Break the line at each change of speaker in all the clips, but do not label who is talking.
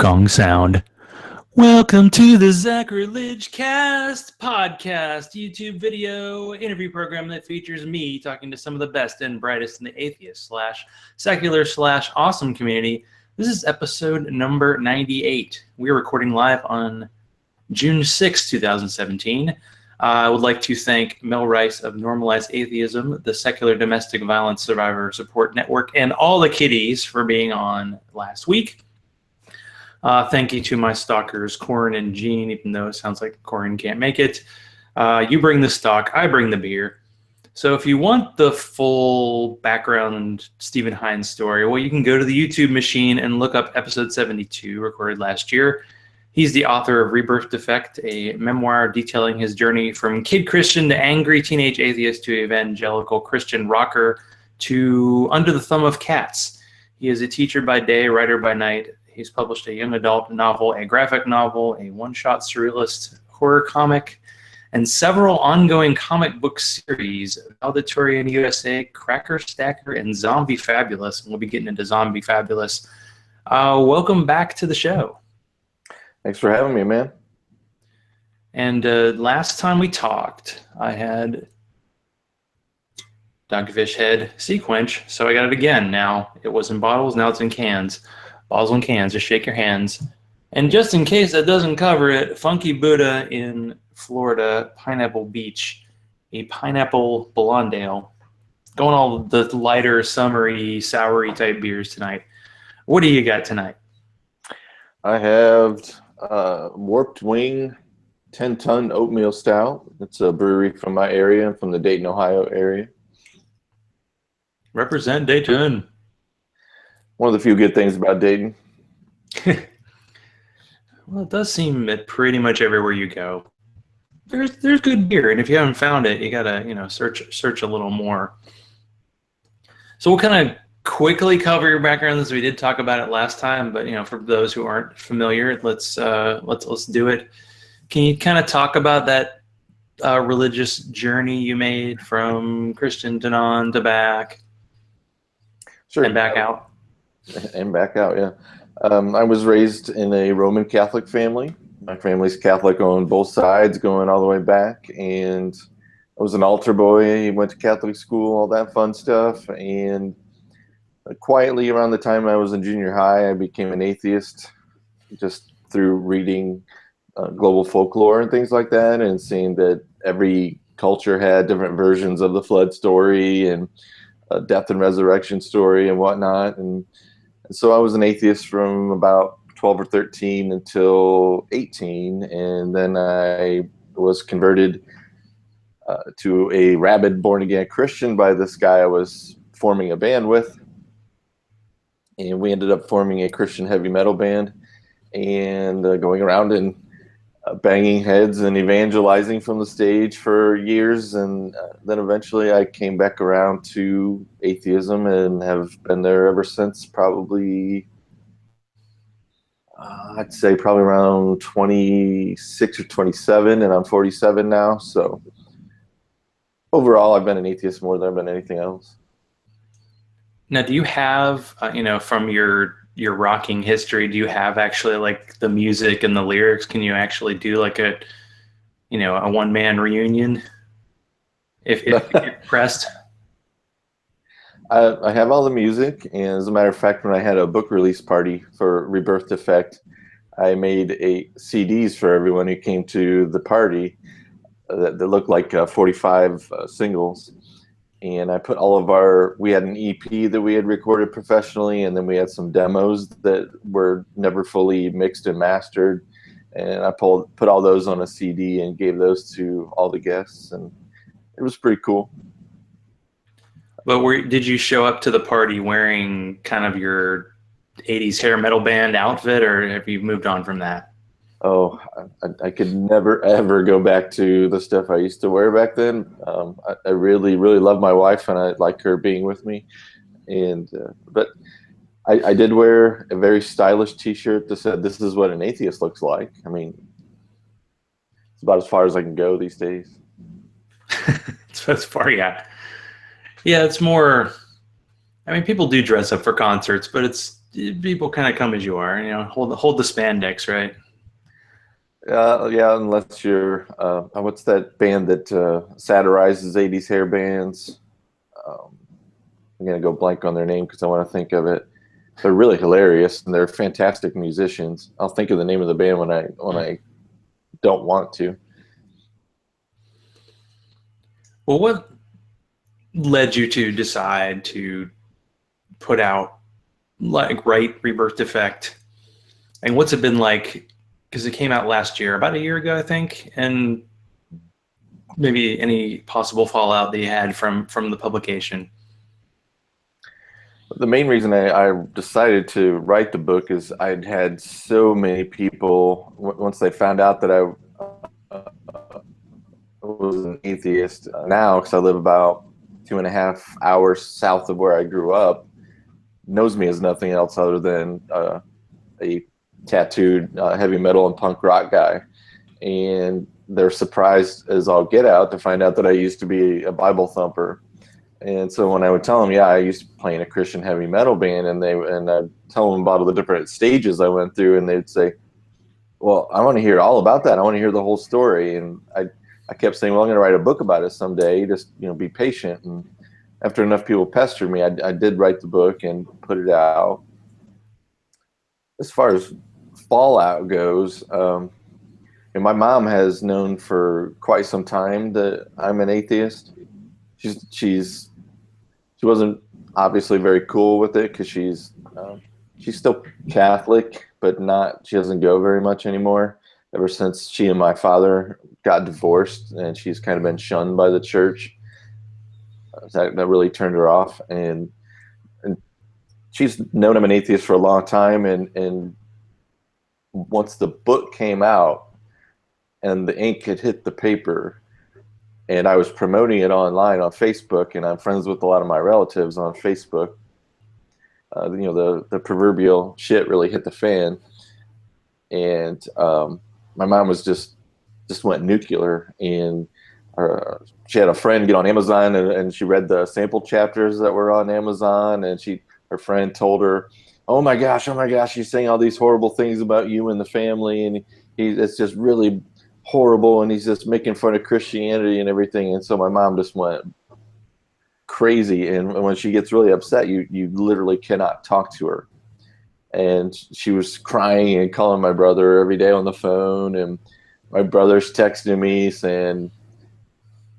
Gong sound. Welcome to the Zachrilege Cast podcast, YouTube video interview program that features me talking to some of the best and brightest in the atheist slash secular slash awesome community. This is episode number 98. We're recording live on June 6, 2017. I would like to thank Mel Rice of Normalized Atheism, the Secular Domestic Violence Survivor Support Network, and all the kiddies for being on last week. Thank you to my stalkers, Corin and Gene, even though it sounds like Corin can't make it. You bring the stock, I bring the beer. So if you want the full background Stephen Hines story, well, you can go to the YouTube machine and look up episode 72, recorded last year. He's the author of Rebirth, Defect, a memoir detailing his journey from kid Christian to angry teenage atheist to evangelical Christian rocker to under the thumb of cats. He is a teacher by day, writer by night. He's published a young adult novel, a graphic novel, a one-shot surrealist horror comic, and several ongoing comic book series, Valedictorian USA, Cracker Stacker, and Zombie Fabulous. And we'll be getting into Zombie Fabulous. Welcome back to the show.
Thanks for having me, man.
And last time we talked, I had Dogfish Head Sequench, so I got it again. Now it was in bottles, now it's in cans. Bottles and cans, just shake your hands. And just in case that doesn't cover it, Funky Buddha in Florida, Pineapple Beach, a pineapple blonde ale. Going all the lighter, summery, soury type beers tonight. What do you got tonight?
I have Warped Wing 10-ton oatmeal stout. It's a brewery from my area, from the Dayton, Ohio area.
Represent Dayton.
One of the few good things about Dayton.
Well, it does seem that pretty much everywhere you go, there's good beer, and if you haven't found it, you gotta search a little more. So we'll kind of quickly cover your background as we did talk about it last time, but for those who aren't familiar, let's do it. Can you kind of talk about that religious journey you made from Christian to non to back?
Sure.
And back out?
And back out, yeah. I was raised in a Roman Catholic family. My family's Catholic on both sides, going all the way back. And I was an altar boy, went to Catholic school, all that fun stuff. And quietly around the time I was in junior high, I became an atheist just through reading global folklore and things like that, and seeing that every culture had different versions of the flood story and death and resurrection story and whatnot. And so I was an atheist from about 12 or 13 until 18, and then I was converted to a rabid born-again Christian by this guy I was forming a band with, and we ended up forming a Christian heavy metal band and going around and banging heads and evangelizing from the stage for years, and then eventually I came back around to atheism and have been there ever since. Probably I'd say probably around 26 or 27, and I'm 47 now, so overall I've been an atheist more than I've been anything else.
Now, do you have from your rocking history, do you have actually like the music and the lyrics? Can you actually do like a one-man reunion if you're pressed?
I have all the music, and as a matter of fact, when I had a book release party for Rebirth Defect, I made CDs for everyone who came to the party that looked like 45 singles. And I put we had an EP that we had recorded professionally, and then we had some demos that were never fully mixed and mastered. And I put all those on a CD and gave those to all the guests, and it was pretty cool.
But did you show up to the party wearing kind of your 80s hair metal band outfit, or have you moved on from that?
Oh, I could never, ever go back to the stuff I used to wear back then. I really, really love my wife, and I like her being with me. But I did wear a very stylish T-shirt that said, "This is what an atheist looks like." I mean, it's about as far as I can go these days.
It's as far, yeah. Yeah, it's more, I mean, people do dress up for concerts, but it's people kind of come as you are, hold the spandex, right?
Yeah, unless you're what's that band that satirizes 80s hair bands? Um, I'm gonna go blank on their name because I want to think of it. They're really hilarious and they're fantastic musicians. I'll think of the name of the band when I don't want to.
Well, what led you to decide to put out, like, write Rebirth Defect? And what's it been like? Because it came out last year, about a year ago, I think, and maybe any possible fallout that you had from the publication.
The main reason I decided to write the book is I'd had so many people, once they found out that I was an atheist now, because I live about 2.5 hours south of where I grew up, knows me as nothing else other than a tattooed heavy metal and punk rock guy. And they're surprised as all get out to find out that I used to be a Bible thumper. And so when I would tell them, yeah, I used to play in a Christian heavy metal band, and I'd tell them about all the different stages I went through, and they'd say, well, I want to hear all about that. I want to hear the whole story. And I kept saying, well, I'm going to write a book about it someday. Just, be patient. And after enough people pestered me, I did write the book and put it out. As far as fallout goes, and my mom has known for quite some time that I'm an atheist. She wasn't obviously very cool with it because she's still Catholic, but she doesn't go very much anymore. Ever since she and my father got divorced, and she's kind of been shunned by the church. That really turned her off, and she's known I'm an atheist for a long time. And once the book came out and the ink had hit the paper, and I was promoting it online on Facebook, and I'm friends with a lot of my relatives on Facebook, the proverbial shit really hit the fan. And my mom was just went nuclear. And she had a friend get on Amazon, and she read the sample chapters that were on Amazon, and her friend told her, oh my gosh, he's saying all these horrible things about you and the family, and it's just really horrible, and he's just making fun of Christianity and everything. And so my mom just went crazy, and when she gets really upset, you literally cannot talk to her. And she was crying and calling my brother every day on the phone, and my brother's texting me saying,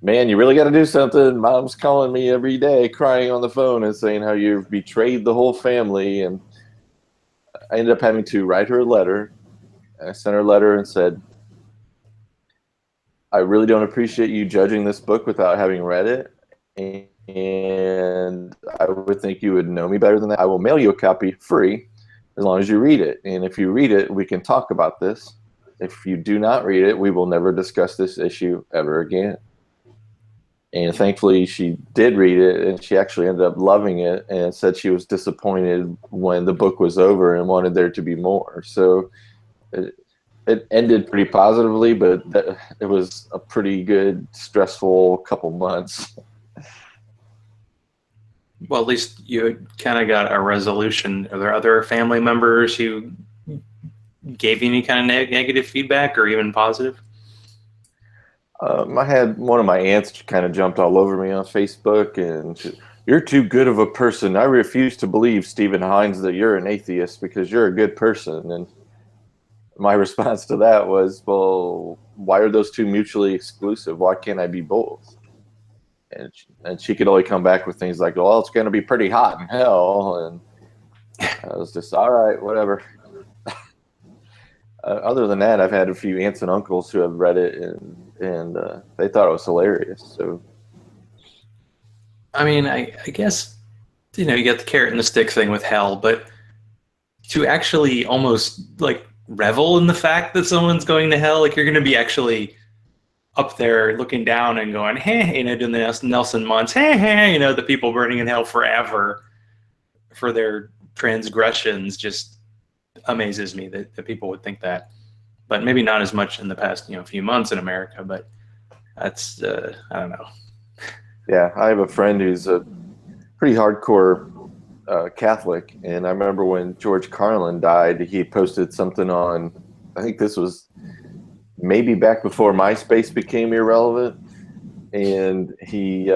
man, you really got to do something. Mom's calling me every day, crying on the phone and saying how you've betrayed the whole family. And I ended up having to write her a letter. I sent her a letter and said, I really don't appreciate you judging this book without having read it. And I would think you would know me better than that. I will mail you a copy free as long as you read it. And if you read it, we can talk about this. If you do not read it, we will never discuss this issue ever again. And thankfully, she did read it, and she actually ended up loving it, and said she was disappointed when the book was over and wanted there to be more. So it ended pretty positively, but it was a pretty good, stressful couple months.
Well, at least you kind of got a resolution. Are there other family members who gave you any kind of negative feedback or even positive?
I had one of my aunts kind of jumped all over me on Facebook, and you're too good of a person. I refuse to believe, Stephen Hines, that you're an atheist because you're a good person. And my response to that was, well, why are those two mutually exclusive? Why can't I be both? And she could only come back with things like, well, it's going to be pretty hot in hell. And I was just, all right, whatever. Other than that, I've had a few aunts and uncles who have read it, and they thought it was hilarious. So,
I mean, I guess, you get the carrot and the stick thing with hell, but to actually almost like revel in the fact that someone's going to hell, like you're going to be actually up there looking down and going, hey, doing the Nelson Muntz, hey, the people burning in hell forever for their transgressions, just amazes me that people would think that. But maybe not as much in the past few months in America, but that's I don't know.
Yeah, I have a friend who's a pretty hardcore Catholic, and I remember when George Carlin died, he posted something on, I think this was maybe back before MySpace became irrelevant, and he's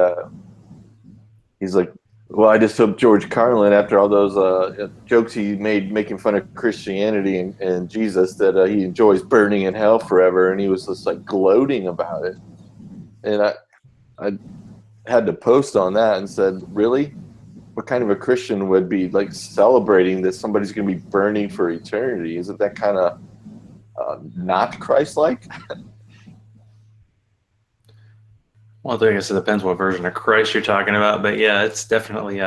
like, well, I just hope George Carlin, after all those jokes he made making fun of Christianity and Jesus, that he enjoys burning in hell forever, and he was just like gloating about it. And I had to post on that and said, really? What kind of a Christian would be like celebrating that somebody's going to be burning for eternity? Isn't that kind of not Christ-like?
Well, I guess it depends what version of Christ you're talking about, but yeah, it's definitely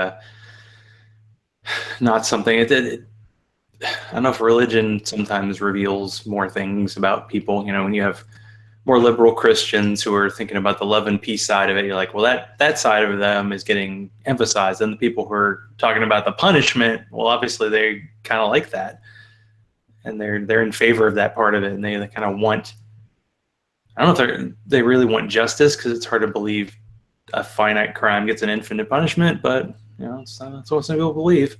not something. I don't know if religion sometimes reveals more things about people. You know, when you have more liberal Christians who are thinking about the love and peace side of it, you're like, well, that side of them is getting emphasized. And the people who are talking about the punishment, well, obviously they kind of like that, and they're in favor of that part of it, and they kind of want. I don't know if they really want justice, because it's hard to believe a finite crime gets an infinite punishment, but you know, that's what some people believe.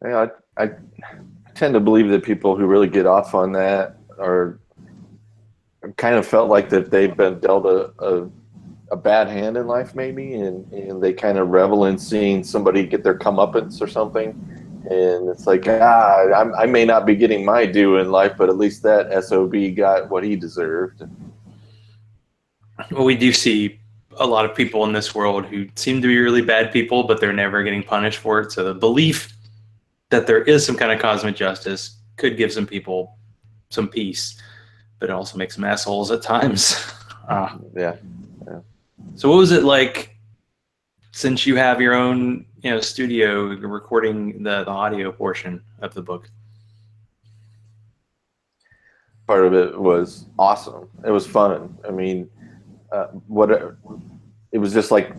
Yeah, I tend to believe that people who really get off on that are kind of felt like that they've been dealt a bad hand in life, maybe, and they kind of revel in seeing somebody get their comeuppance or something. And it's like, I may not be getting my due in life, but at least that SOB got what he deserved.
Well, we do see a lot of people in this world who seem to be really bad people, but they're never getting punished for it. So the belief that there is some kind of cosmic justice could give some people some peace, but it also makes them assholes at times.
Yeah.
So what was it like, since you have your own, studio recording the audio portion of the book?
Part of it was awesome. It was fun. I mean, it was just like,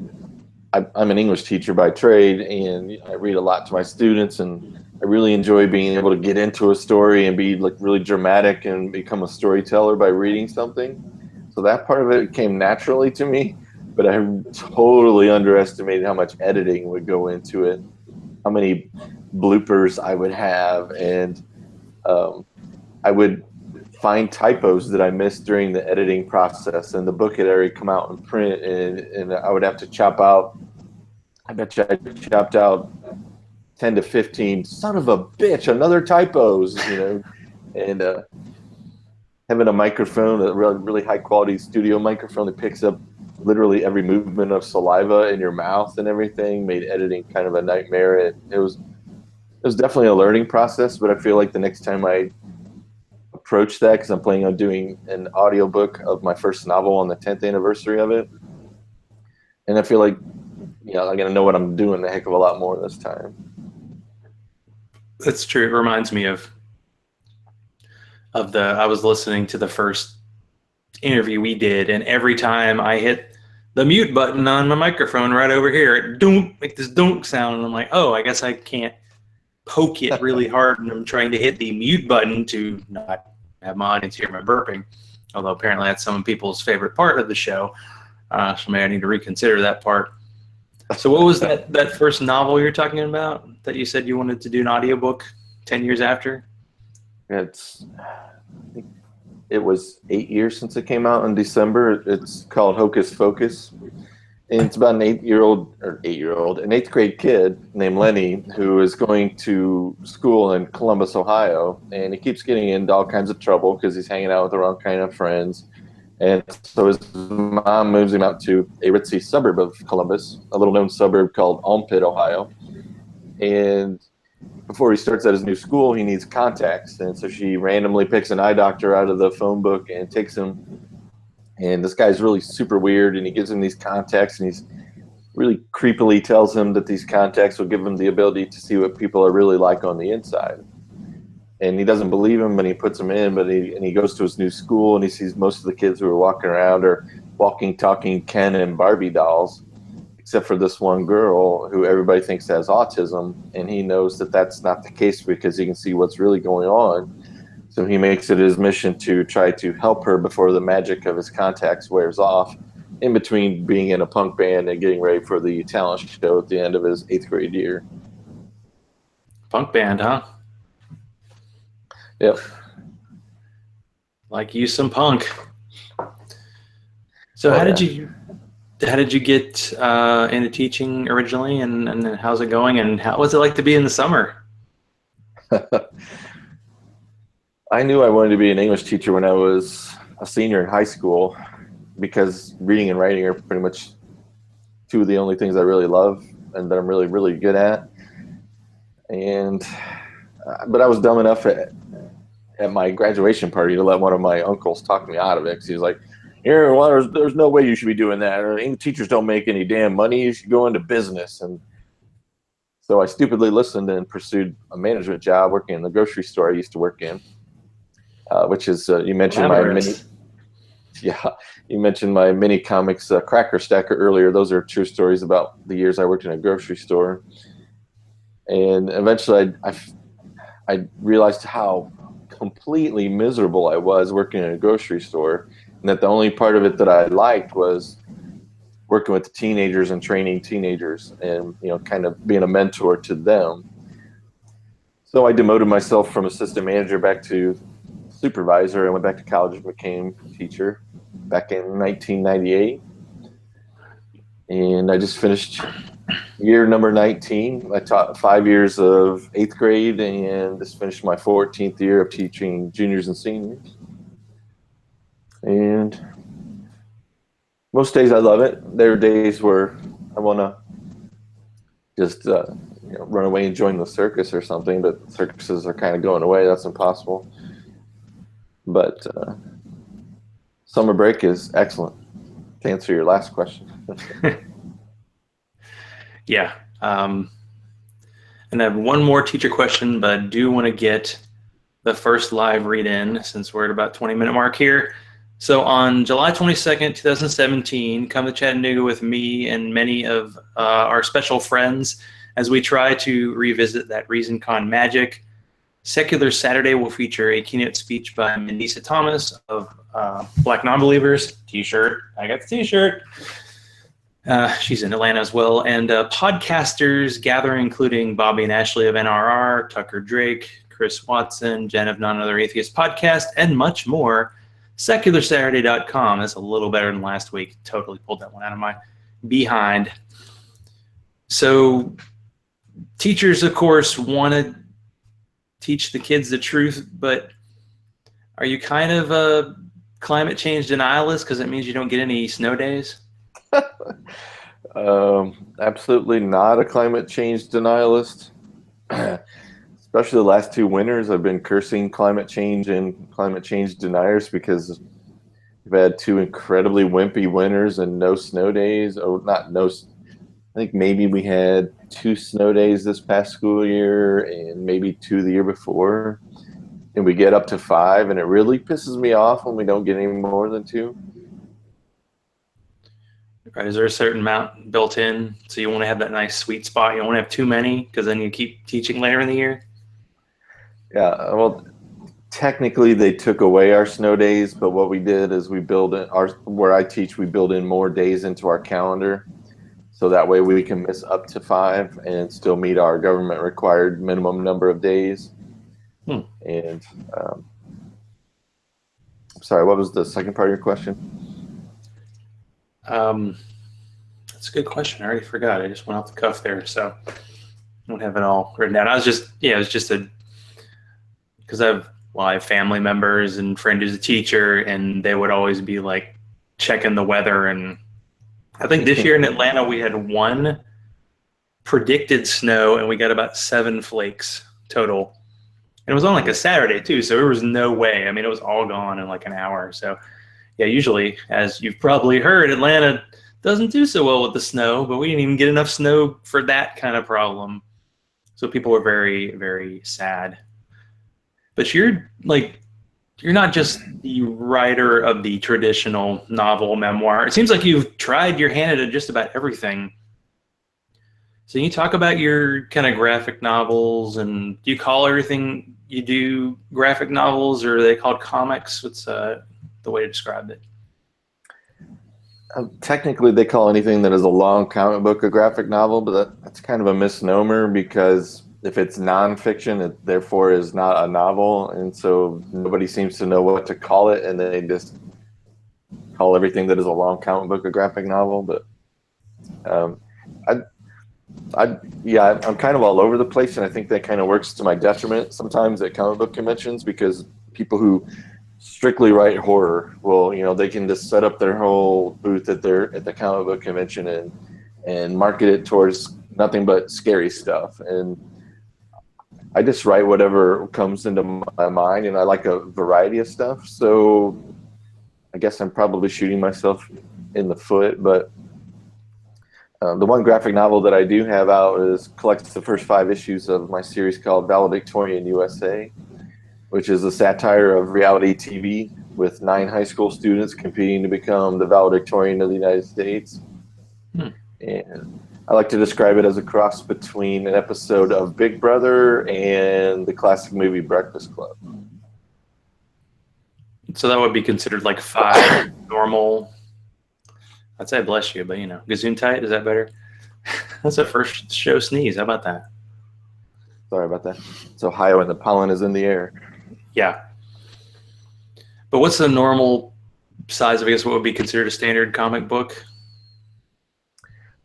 I'm an English teacher by trade, and I read a lot to my students, and I really enjoy being able to get into a story and be like really dramatic and become a storyteller by reading something. So that part of it came naturally to me, but I totally underestimated how much editing would go into it, how many bloopers I would have, and I would find typos that I missed during the editing process, and the book had already come out in print, and I would have to chop out. I bet you I chopped out 10 to 15 son of a bitch another typos, and having a microphone, a really high quality studio microphone that picks up literally every movement of saliva in your mouth and everything, made editing kind of a nightmare. It was definitely a learning process, but I feel like the next time I approach that, because I'm planning on doing an audiobook of my first novel on the 10th anniversary of it, and I feel like I'm gonna know what I'm doing a heck of a lot more this time.
That's true. It reminds me of I was listening to the first interview we did, and every time I hit the mute button on my microphone right over here, it don't make this donk sound, and I'm like, oh, I guess I can't poke it really hard, and I'm trying to hit the mute button to not have my audience hear my burping, although apparently that's some people's favorite part of the show, so maybe I need to reconsider that part. So what was that first novel you're talking about that you said you wanted to do an audiobook 10 years after?
It was 8 years since it came out in December. It's called Hocus Focus. And it's about an an eighth grade kid named Lenny, who is going to school in Columbus, Ohio. And he keeps getting into all kinds of trouble because he's hanging out with the wrong kind of friends. And so his mom moves him out to a ritzy suburb of Columbus, a little known suburb called Almpit, Ohio. And before he starts at his new school, he needs contacts. And so she randomly picks an eye doctor out of the phone book and takes him. And this guy's really super weird, and he gives him these contacts, and he's really creepily tells him that these contacts will give him the ability to see what people are really like on the inside. And he doesn't believe him, and he puts him in, but he goes to his new school, and he sees most of the kids who are walking around are walking, talking Ken and Barbie dolls, except for this one girl who everybody thinks has autism, and he knows that that's not the case because he can see what's really going on. So he makes it his mission to try to help her before the magic of his contacts wears off, in between being in a punk band and getting ready for the talent show at the end of his 8th grade year.
Punk band, huh?
Yep.
Like you some punk. So
Oh,
how did
yeah.
you get into teaching originally, and then how's it going, and how was it like to be in the summer?
I knew I wanted to be an English teacher when I was a senior in high school because reading and writing are pretty much two of the only things I really love and that I'm really, really good at. And but I was dumb enough at my graduation party to let one of my uncles talk me out of it because he was like, "Here, well, there's no way you should be doing that. English teachers don't make any damn money. You should go into business." And so I stupidly listened and pursued a management job working in the grocery store I used to work in, which is you mentioned my mini.
Glamorous.
Yeah, you mentioned my mini comics Cracker Stacker earlier. Those are true stories about the years I worked in a grocery store. And eventually I realized how completely miserable I was working in a grocery store, and that the only part of it that I liked was working with the teenagers and training teenagers and, kind of being a mentor to them. So I demoted myself from assistant manager back to supervisor. I went back to college and became a teacher back in 1998. And I just finished year number 19. I taught 5 years of 8th grade and just finished my 14th year of teaching juniors and seniors. And most days I love it. There are days where I want to just run away and join the circus or something, but circuses are kind of going away. That's impossible. But summer break is excellent. To answer your last question.
Yeah. And I have one more teacher question, but I do want to get the first live read in since we're at about 20-minute mark here. So on July 22nd, 2017, come to Chattanooga with me and many of our special friends as we try to revisit that ReasonCon magic. Secular Saturday will feature a keynote speech by Mandisa Thomas of Black Nonbelievers. T-shirt. I got the T-shirt. She's in Atlanta as well. And podcasters gathering, including Bobby and Ashley of NRR, Tucker Drake, Chris Watson, Jen of None Other Atheist Podcast, and much more. SecularSaturday.com. That's a little better than last week. Totally pulled that one out of my behind. So teachers, of course, want to teach the kids the truth, but are you kind of a climate change denialist because it means you don't get any snow days?
Absolutely not a climate change denialist. Especially the last 2 winters, I've been cursing climate change and climate change deniers because we've had 2 incredibly wimpy winters and no snow days. Oh, not no. I think maybe we had 2 snow days this past school year and maybe 2 the year before. And we get up to 5, and it really pisses me off when we don't get any more than 2.
Right, is there a certain amount built in? So you want to have that nice sweet spot. You don't want to have too many because then you keep teaching later in the year.
Yeah, well, technically they took away our snow days, but what we did is we build in where I teach, we build in more days into our calendar. So that way we can miss up to 5 and still meet our government required minimum number of days. And sorry, what was the second part of your question?
That's a good question. I already forgot. I just went off the cuff there, so I don't have it all written down. It was just because I have family members and friend who's a teacher, and they would always be like checking the weather. And I think this year in Atlanta we had 1 predicted snow, and we got about 7 flakes total. And it was on like a Saturday too, so there was no way. I mean, it was all gone in like an hour. So yeah, usually, as you've probably heard, Atlanta doesn't do so well with the snow, but we didn't even get enough snow for that kind of problem. So people were very, very sad. But you're not just the writer of the traditional novel memoir. It seems like you've tried your hand at just about everything. So you talk about your kind of graphic novels, and do you call everything you do graphic novels, or are they called comics? What's the way to describe it?
Technically, they call anything that is a long comic book a graphic novel, but that's kind of a misnomer because if it's nonfiction, it therefore is not a novel, and so nobody seems to know what to call it, and they just call everything that is a long comic book a graphic novel. But um, I'm kind of all over the place, and I think that kind of works to my detriment sometimes at comic book conventions, because people who strictly write horror will, they can just set up their whole booth at the comic book convention and market it towards nothing but scary stuff. And I just write whatever comes into my mind, and I like a variety of stuff. So I guess I'm probably shooting myself in the foot, but the one graphic novel that I do have out collects the first 5 issues of my series called Valedictorian USA, which is a satire of reality TV with 9 high school students competing to become the valedictorian of the United States. And I like to describe it as a cross between an episode of Big Brother and the classic movie Breakfast Club.
So that would be considered like 5 normal. I'd say bless you, but Gesundheit, is that better? That's a first show sneeze. How about that?
Sorry about that. It's Ohio and the pollen is in the air.
Yeah. But what's the normal size of, I guess, what would be considered a standard comic book?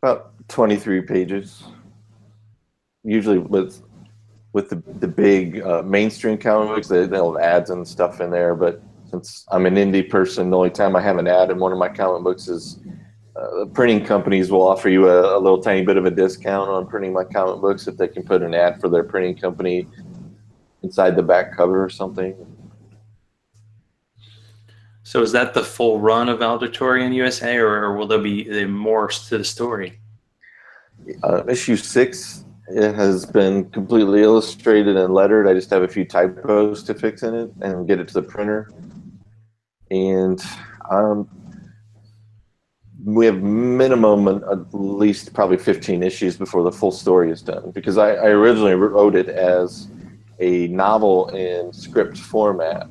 About 23 pages. Usually with the big mainstream comic books, they'll have ads and stuff in there. But since I'm an indie person, the only time I have an ad in one of my comic books is printing companies will offer you a little tiny bit of a discount on printing my comic books if they can put an ad for their printing company inside the back cover or something.
So is that the full run of Valedictorian USA, or will there be more to the story?
Issue 6, it has been completely illustrated and lettered. I just have a few typos to fix in it and get it to the printer. And we have minimum at least probably 15 issues before the full story is done, because I originally wrote it as a novel in script format.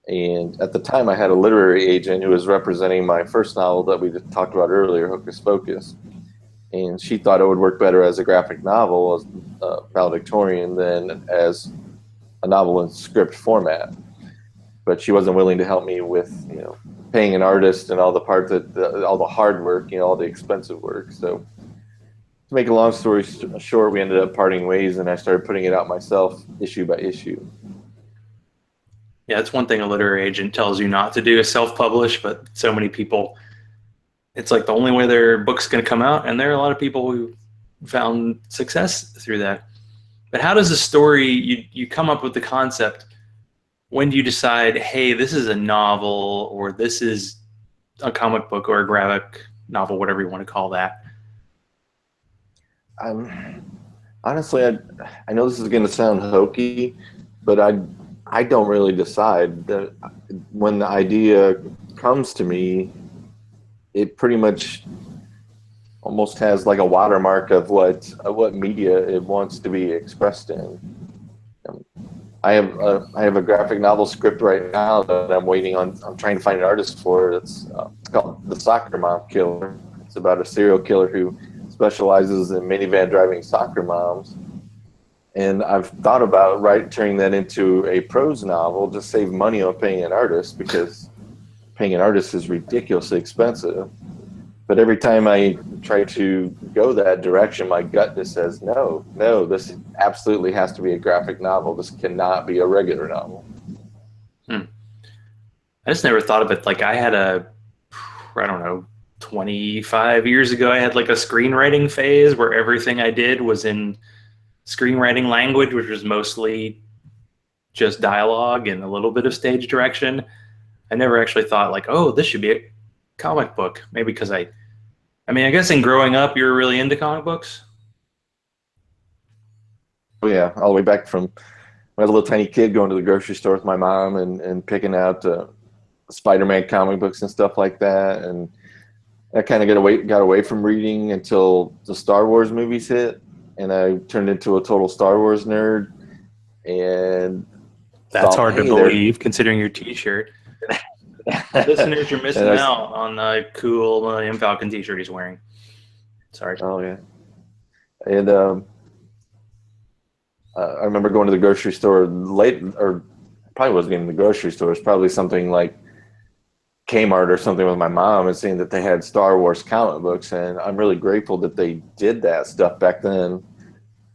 And at the time, I had a literary agent who was representing my first novel that we just talked about earlier, Hocus Pocus. And she thought it would work better as a graphic novel, as valedictorian, than as a novel in script format. But she wasn't willing to help me with, paying an artist and all the part all the hard work, all the expensive work. So to make a long story short, we ended up parting ways, and I started putting it out myself, issue by issue.
Yeah, that's one thing a literary agent tells you not to do, is self-publish, but so many people, it's like the only way their book's going to come out, and there are a lot of people who found success through that. But how does the story, you come up with the concept, when do you decide, hey, this is a novel, or this is a comic book, or a graphic novel, whatever you want to call that?
Honestly, I know this is going to sound hokey, but I don't really decide. When the idea comes to me, it pretty much almost has like a watermark of what media it wants to be expressed in. I have a graphic novel script right now that I'm waiting on. I'm trying to find an artist for. It's called The Soccer Mom Killer. It's about a serial killer who specializes in minivan driving soccer moms. And I've thought about turning that into a prose novel to save money on paying an artist, because paying an artist is ridiculously expensive. But every time I try to go that direction, my gut just says, no, this absolutely has to be a graphic novel. This cannot be a regular novel.
I just never thought of it. Like, I had I don't know, 25 years ago, I had like a screenwriting phase where everything I did was in screenwriting language, which was mostly just dialogue and a little bit of stage direction. I never actually thought like, oh, this should be a comic book. Maybe because I guess in growing up, you were really into comic books.
Oh yeah, all the way back from when I was a little tiny kid going to the grocery store with my mom and picking out Spider-Man comic books and stuff like that. And I kind of got away from reading until the Star Wars movies hit, and I turned into a total Star Wars nerd. And
that's hard to believe, considering your T-shirt. Listeners, you're missing out on the cool Millennium Falcon T-shirt he's wearing. Sorry.
Oh yeah. And I remember going to the grocery store late, or probably wasn't even the grocery store. It's probably something like Kmart or something with my mom, and seeing that they had Star Wars comic books. And I'm really grateful that they did that stuff back then.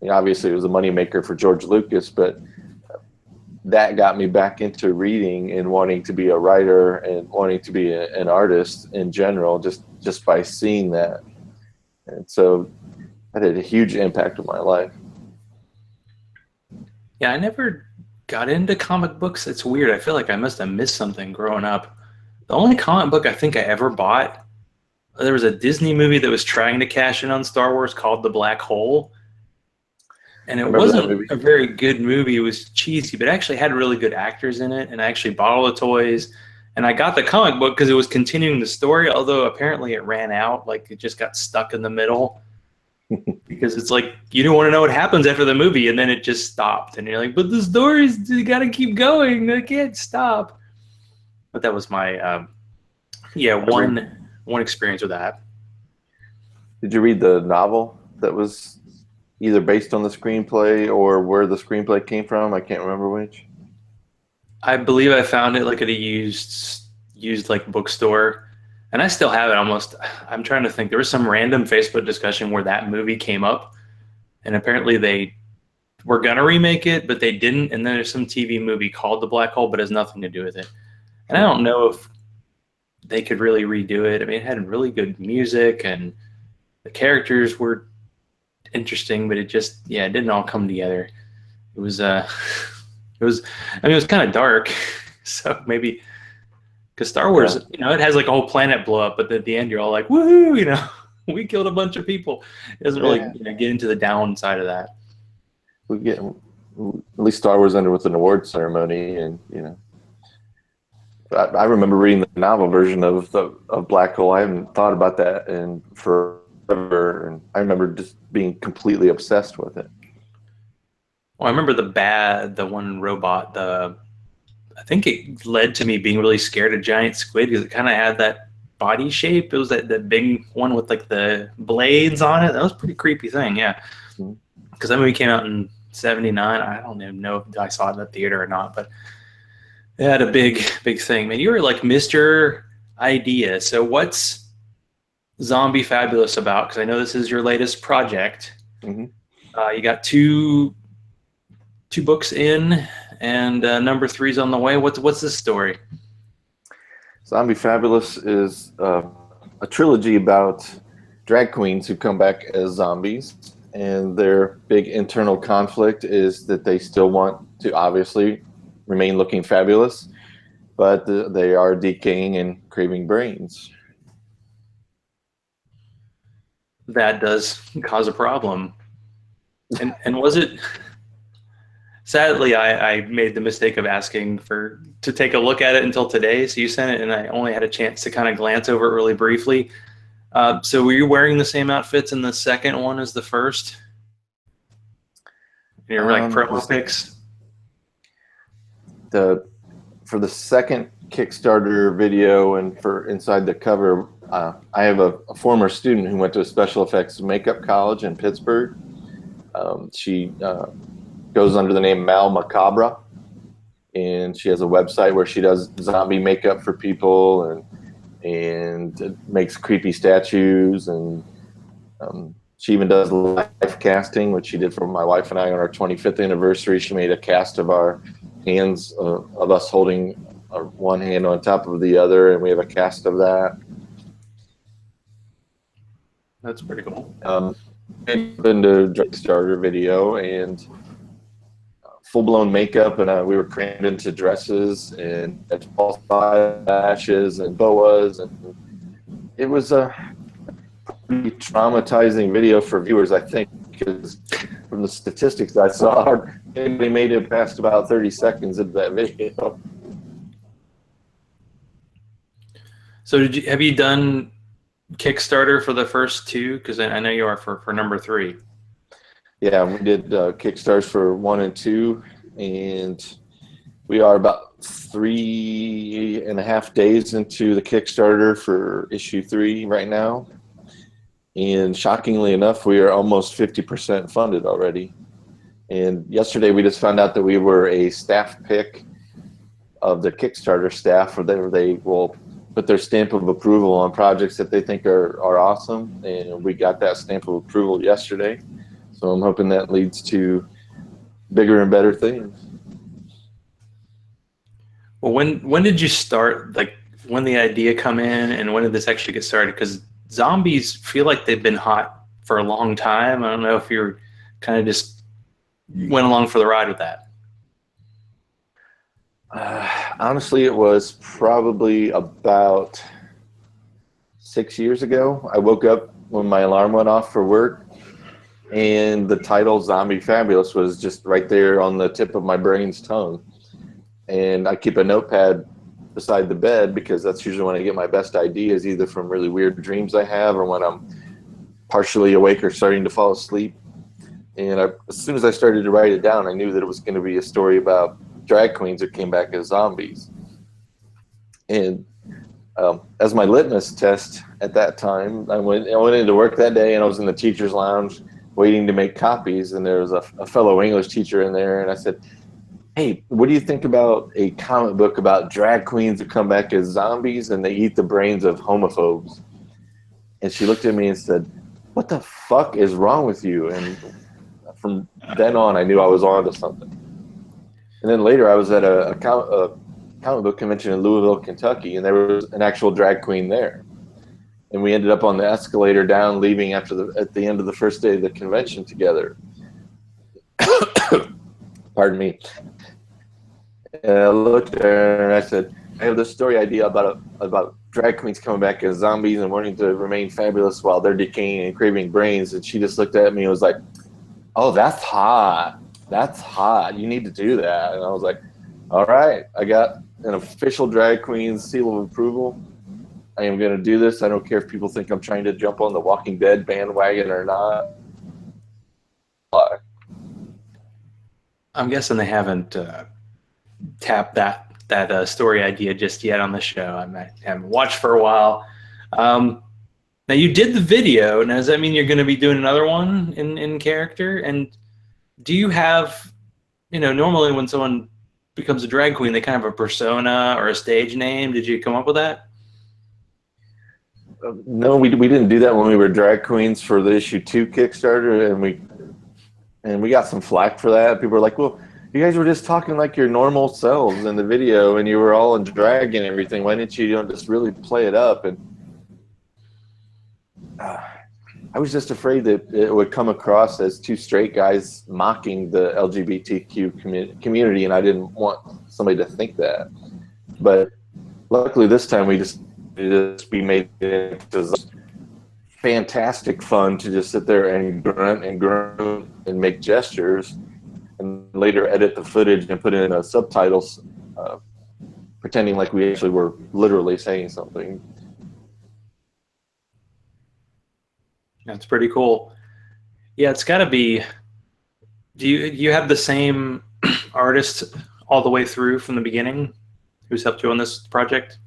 Obviously, it was a moneymaker for George Lucas, but that got me back into reading and wanting to be a writer and wanting to be an artist in general, just by seeing that. And so that had a huge impact on my life.
Yeah, I never got into comic books. It's weird. I feel like I must have missed something growing up. The only comic book I think I ever bought, there was a Disney movie that was trying to cash in on Star Wars called The Black Hole. And it wasn't a very good movie. It was cheesy, but it actually had really good actors in it. And I actually bought all the toys. And I got the comic book because it was continuing the story, although apparently it ran out. Like, it just got stuck in the middle. Because it's like, you don't want to know what happens after the movie, and then it just stopped. And you're like, but the stories, you got to keep going. They can't stop. But that was my, one experience with that.
Did you read the novel that was either based on the screenplay or where the screenplay came from? I can't remember which.
I believe I found it like at a used like bookstore, and I still have it almost. I'm trying to think. There was some random Facebook discussion where that movie came up, and apparently they were gonna remake it, but they didn't. And then there's some TV movie called The Black Hole, but has nothing to do with it. And I don't know if they could really redo it. I mean, it had really good music, and the characters were interesting, but it just, it didn't all come together. It was it was kind of dark. So maybe because Star Wars, it has like a whole planet blow up, but at the end you're all like, woohoo, we killed a bunch of people. It doesn't really get into the downside of that.
We get, at least Star Wars ended with an award ceremony, and I remember reading the novel version of Black Hole. I haven't thought about that in forever, and I remember just being completely obsessed with it.
Well, I remember the one robot, I think it led to me being really scared of giant squid because it kind of had that body shape. It was that big one with like the blades on it. That was a pretty creepy thing, yeah. Because that movie came out in '79. I don't even know if I saw it in the theater or not, but it had a big thing. Man, you were like Mr. Idea. So what's Zombie Fabulous about? Because I know this is your latest project. You got two books in, and number 3's on the way. What's this story?
Zombie Fabulous is a trilogy about drag queens who come back as zombies, and their big internal conflict is that they still want to obviously remain looking fabulous, but they are decaying and craving brains.
That does cause a problem. And was it... Sadly, I made the mistake of asking to take a look at it until today, so you sent it, and I only had a chance to kind of glance over it really briefly. So were you wearing the same outfits in the second one as the first? And you're like promo pics?
For the second Kickstarter video and for inside the cover, I have a former student who went to a special effects makeup college in Pittsburgh. She goes under the name Mal Macabre, and she has a website where she does zombie makeup for people and makes creepy statues, and she even does live casting, which she did for my wife and I on our 25th anniversary. She made a cast of our hands, of us holding one hand on top of the other, and we have a cast of that.
That's pretty cool.
Been to Kickstarter video and full-blown makeup, and we were crammed into dresses and false eyelashes and boas, and it was a pretty traumatizing video for viewers, I think, because from the statistics I saw, they made it past about 30 seconds of that video.
So have you done Kickstarter for the first 2? Because I know you are for number 3.
Yeah, we did Kickstarters for 1 and 2, and we are about 3.5 days into the Kickstarter for issue 3 right now. And shockingly enough, we are almost 50% funded already. And yesterday we just found out that we were a staff pick of the Kickstarter staff, where they will put their stamp of approval on projects that they think are awesome. And we got that stamp of approval yesterday. So I'm hoping that leads to bigger and better things.
Well, when did you start? Like, when the idea come in, and when did this actually get started? Because zombies feel like they've been hot for a long time. I don't know if you're kind of just went along for the ride with that.
Honestly, it was probably about 6 years ago. I woke up when my alarm went off for work, and the title Zombie Fabulous was just right there on the tip of my brain's tongue. And I keep a notepad beside the bed because that's usually when I get my best ideas, either from really weird dreams I have or when I'm partially awake or starting to fall asleep. And as soon as I started to write it down, I knew that it was going to be a story about drag queens that came back as zombies. And as my litmus test at that time, I went into work that day, and I was in the teacher's lounge waiting to make copies, and there was a fellow English teacher in there, and I said, "Hey, what do you think about a comic book about drag queens that come back as zombies and they eat the brains of homophobes?" And she looked at me and said, "What the fuck is wrong with you?" And from then on, I knew I was on to something. And then later, I was at a comic book convention in Louisville, Kentucky, and there was an actual drag queen there. And we ended up on the escalator down, leaving at the end of the first day of the convention together. Pardon me. And I looked at her and I said, "I have this story idea about drag queens coming back as zombies and wanting to remain fabulous while they're decaying and craving brains." And she just looked at me and was like, "Oh, that's hot. That's hot. You need to do that." And I was like, "All right, I got an official drag queen seal of approval. I am going to do this. I don't care if people think I'm trying to jump on the Walking Dead bandwagon or not."
I'm guessing they haven't tapped that story idea just yet on the show. I haven't watched for a while. Now, you did the video. Now, does that mean you're going to be doing another one in character? And do you have, normally when someone becomes a drag queen, they kind of have a persona or a stage name. Did you come up with that?
No, we didn't do that when we were drag queens for the issue 2 Kickstarter, and we got some flack for that. People were like, "Well, you guys were just talking like your normal selves in the video, and you were all in drag and everything. Why didn't you, just really play it up?" And I was just afraid that it would come across as two straight guys mocking the LGBTQ community, and I didn't want somebody to think that. But luckily this time we made it fantastic fun to just sit there and grunt and groan and make gestures, and later edit the footage and put in subtitles, pretending like we actually were literally saying something.
That's pretty cool. Yeah, it's got to be. Do you have the same artist all the way through from the beginning who's helped you on this project?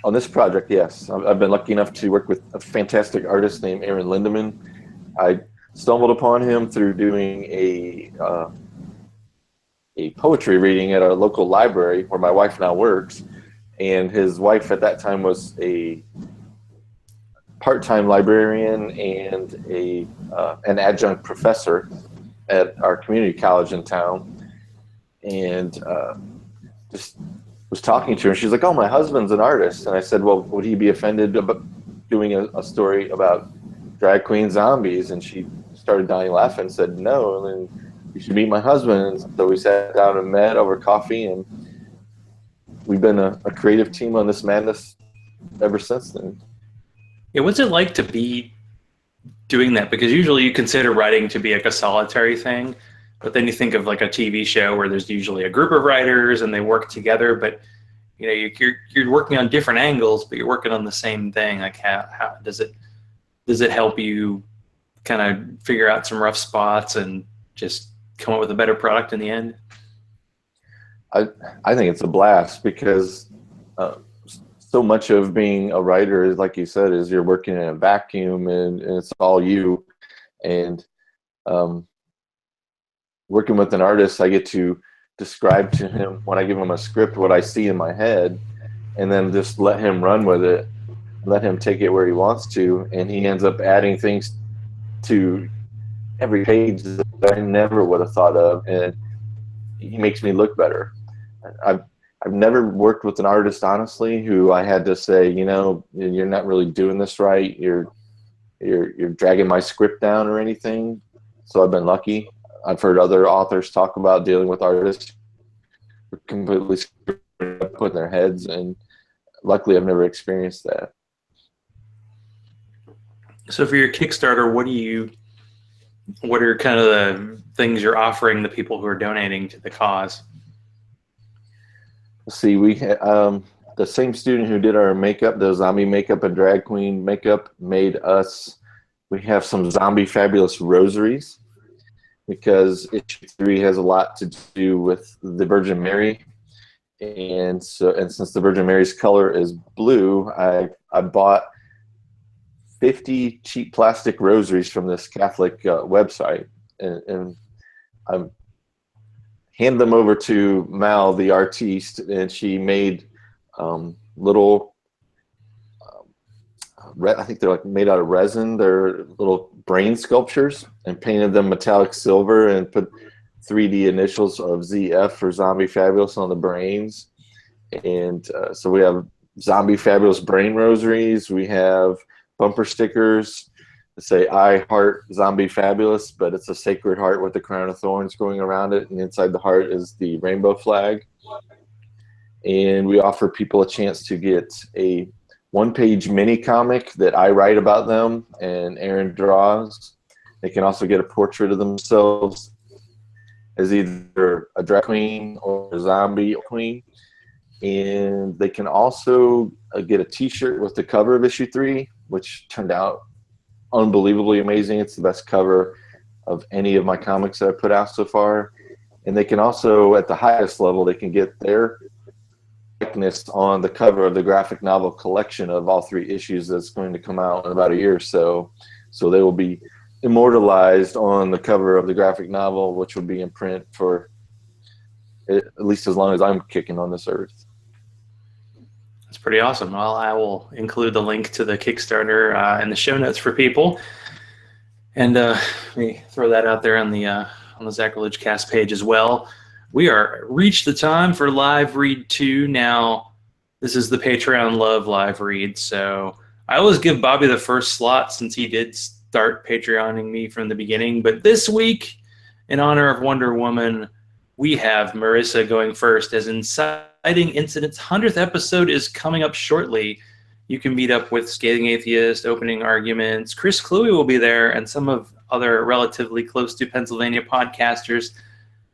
On this project, yes. I've been lucky enough to work with a fantastic artist named Aaron Lindeman. I stumbled upon him through doing a poetry reading at a local library where my wife now works, and his wife at that time was a part-time librarian and an adjunct professor at our community college in town, and just was talking to her. She's like, "Oh, my husband's an artist." And I said, "Well, would he be offended about doing a story about drag queen zombies?" And she started dying laughing and said, "No, and then you should meet my husband." And so we sat down and met over coffee, and we've been a creative team on this madness ever since then.
Yeah, what's it like to be doing that? Because usually you consider writing to be like a solitary thing, but then you think of like a TV show where there's usually a group of writers and they work together, but you're working on different angles, but you're working on the same thing. Like how does it help you kind of figure out some rough spots and just come up with a better product in the end?
I think it's a blast because so much of being a writer is, like you said, is you're working in a vacuum and it's all you. And working with an artist, I get to describe to him, when I give him a script, what I see in my head, and then just let him run with it, let him take it where he wants to, and he ends up adding things to every page that I never would have thought of, and he makes me look better. I've I've never worked with an artist, honestly, who I had to say, you know, you're not really doing this right. You're dragging my script down or anything. So I've been lucky. I've heard other authors talk about dealing with artists who are completely put in their heads, and luckily I've never experienced that.
So for your Kickstarter, what are kind of the things you're offering the people who are donating to the cause?
See, we the same student who did our makeup, the zombie makeup and drag queen makeup, made us. We have some zombie fabulous rosaries because issue 3 has a lot to do with the Virgin Mary, and since the Virgin Mary's color is blue, I bought 50 cheap plastic rosaries from this Catholic website, and I'm hand them over to Mal, the artiste, and she made little, I think they're like made out of resin. They're little brain sculptures, and painted them metallic silver and put 3D initials of ZF for Zombie Fabulous on the brains. And so we have Zombie Fabulous brain rosaries. We have bumper stickers that say "I heart Zombie Fabulous," but it's a sacred heart with a crown of thorns going around it, and inside the heart is the rainbow flag. And we offer people a chance to get a one-page mini comic that I write about them and Aaron draws. They can also get a portrait of themselves as either a drag queen or a zombie queen. And they can also get a t-shirt with the cover of issue 3, which turned out unbelievably amazing. It's the best cover of any of my comics that I've put out so far. And they can also, at the highest level, they can get their likeness on the cover of the graphic novel collection of all 3 issues that's going to come out in about a year or so. So they will be immortalized on the cover of the graphic novel, which will be in print for at least as long as I'm kicking on this earth.
That's pretty awesome. Well, I will include the link to the Kickstarter in the show notes for people, and let me throw that out there on the Zachrilege Cast page as well. We are reached the time for live read 2 now. This is the Patreon Love live read, so I always give Bobby the first slot since he did start Patreoning me from the beginning. But this week, in honor of Wonder Woman, we have Marissa going first, as Inciting Incident's 100th episode is coming up shortly. You can meet up with Scathing Atheist, Opening Arguments. Chris Cluey will be there, and some of other relatively close to Pennsylvania podcasters.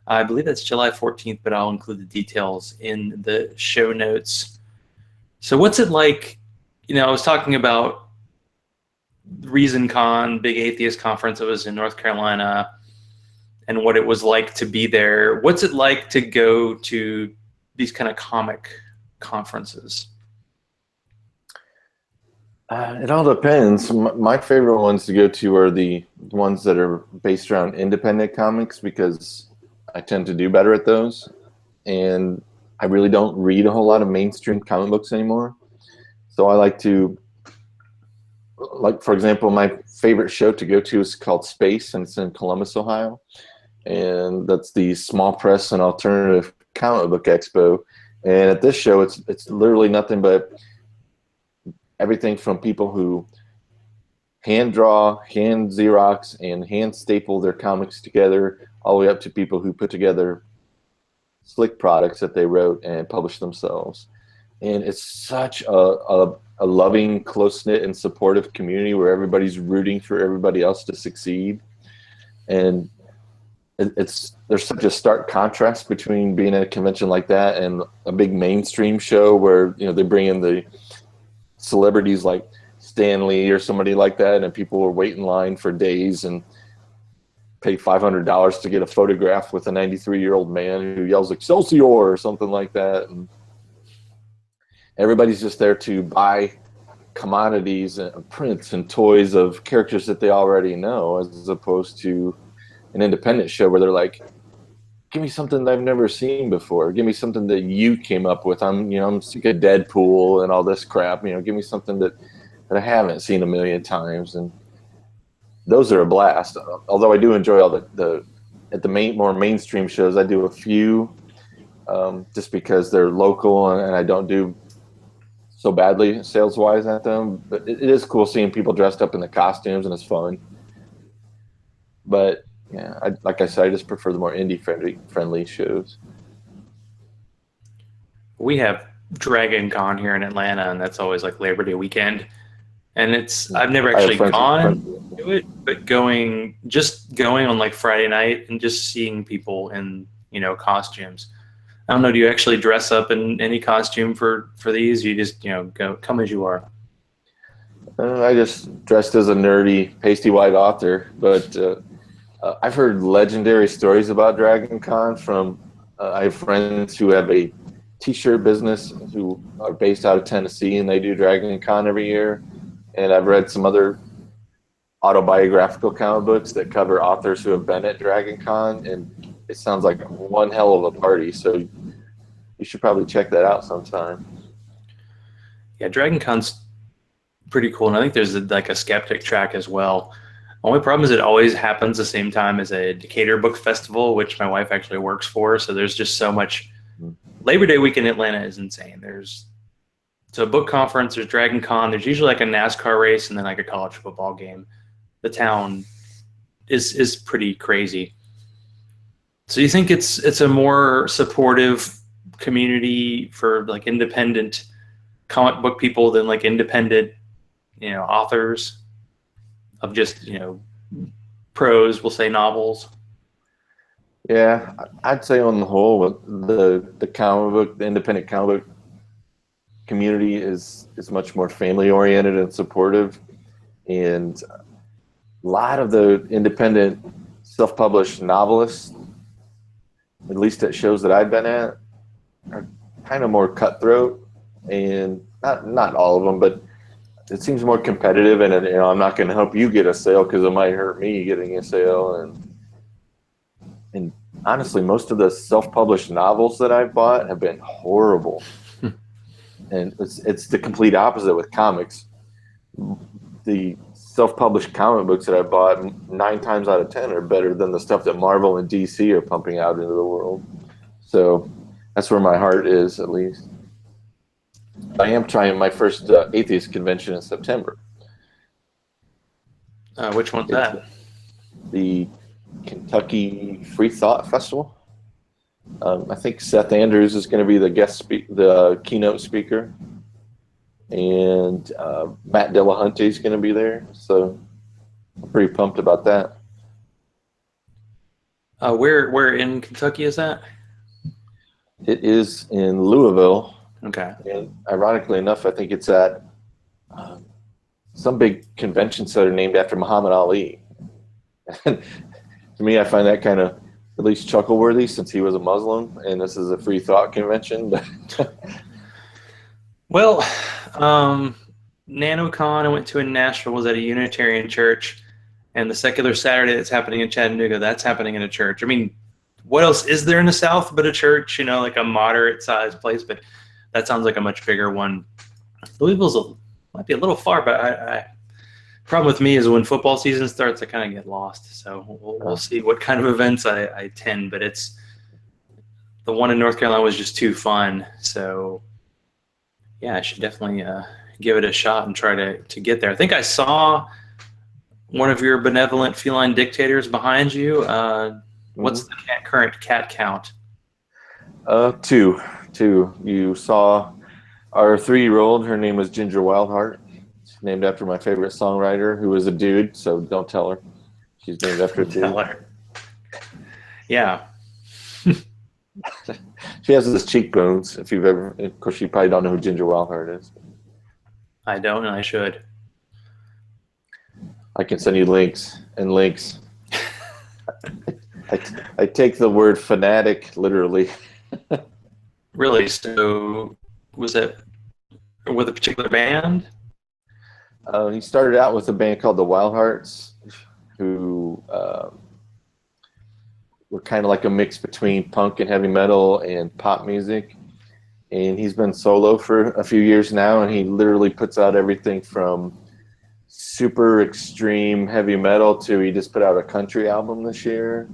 I believe that's July 14th, but I'll include the details in the show notes. So what's it like? You know, I was talking about ReasonCon, big atheist conference that was in North Carolina, and what it was like to be there. What's it like to go to these kind of comic conferences?
It all depends. My favorite ones to go to are the ones that are based around independent comics, because I tend to do better at those. And I really don't read a whole lot of mainstream comic books anymore. So I like to, like, for example, my favorite show to go to is called Space, and it's in Columbus, Ohio. And that's the Small Press and Alternative Comic Book Expo. And at this show, it's literally nothing but everything from people who hand draw, hand Xerox, and hand staple their comics together, all the way up to people who put together slick products that they wrote and published themselves. And it's such a loving, close-knit, and supportive community where everybody's rooting for everybody else to succeed. And there's such a stark contrast between being at a convention like that and a big mainstream show where, you know, they bring in the celebrities like Stan Lee or somebody like that, and people will wait in line for days and pay $500 to get a photograph with a 93-year-old man who yells "Excelsior" or something like that. And everybody's just there to buy commodities and prints and toys of characters that they already know, as opposed to an independent show where they're like, give me something that I've never seen before. Give me something that you came up with. I'm sick of Deadpool and all this crap. Give me something that I haven't seen a million times. And those are a blast. Although I do enjoy all the at the more mainstream shows. I do a few just because they're local and I don't do so badly sales wise at them. But it is cool seeing people dressed up in the costumes, and it's fun. But yeah, like I said, I just prefer the more indie friendly shows.
We have Dragon Con here in Atlanta, and that's always like Labor Day weekend. And I've never actually gone to it, but going on like Friday night and just seeing people in, costumes. I don't know, do you actually dress up in any costume for these? You just, come as you are?
I just dressed as a nerdy, pasty white author, but I've heard legendary stories about Dragon Con from, I have friends who have a t-shirt business who are based out of Tennessee, and they do Dragon Con every year. And I've read some other autobiographical comic books that cover authors who have been at Dragon Con, and it sounds like one hell of a party. So you should probably check that out sometime.
Yeah, Dragon Con's pretty cool, and I think there's like a skeptic track as well. Only problem is it always happens the same time as a Decatur Book Festival, which my wife actually works for. So there's just so much. Labor Day weekend in Atlanta is insane. It's a book conference, there's Dragon Con, there's usually like a NASCAR race and then like a college football game. The town is pretty crazy. So you think it's a more supportive community for like independent comic book people than like independent, authors of just, prose, we'll say novels?
Yeah, I'd say on the whole, the independent comic book community is much more family oriented and supportive, and a lot of the independent self-published novelists, at least at shows that I've been at, are kind of more cutthroat, and not all of them, but it seems more competitive, and I'm not going to help you get a sale because it might hurt me getting a sale. And honestly, most of the self-published novels that I've bought have been horrible. And it's the complete opposite with comics. The self-published comic books that I bought, 9 times out of 10 are better than the stuff that Marvel and DC are pumping out into the world. So that's where my heart is, at least. I am trying my first atheist convention in September.
Which one's that?
The Kentucky Free Thought Festival. I think Seth Andrews is going to be the keynote speaker, and Matt Dillahunty is going to be there. So I'm pretty pumped about that.
Where in Kentucky is that?
It is in Louisville.
Okay.
And ironically enough, I think it's at some big convention center named after Muhammad Ali. And to me, I find that kind of at least chuckle-worthy since he was a Muslim, and this is a free thought convention.
Well, NanoCon I went to in Nashville was at a Unitarian church, and the Secular Saturday that's happening in Chattanooga, that's happening in a church. I mean, what else is there in the South but a church, like a moderate-sized place, but that sounds like a much bigger one. Louisville's might be a little far, but problem with me is when football season starts, I kind of get lost. So we'll see what kind of events I attend. But the one in North Carolina was just too fun. So yeah, I should definitely give it a shot and try to get there. I think I saw one of your benevolent feline dictators behind you. What's the current cat count?
2. You saw our 3-year-old. Her name was Ginger Wildheart. She's named after my favorite songwriter, who was a dude. So don't tell her. She's named after a dude.
Tell her. Yeah.
She has those cheekbones. If you've ever, of course, you probably don't know who Ginger Wildheart is.
I don't, and I should.
I can send you links and links. I take the word fanatic literally.
Really? So was it with a particular band?
He started out with a band called the Wild Hearts, who we're kind of like a mix between punk and heavy metal and pop music. And he's been solo for a few years now, and he literally puts out everything from super extreme heavy metal to he just put out a country album this year.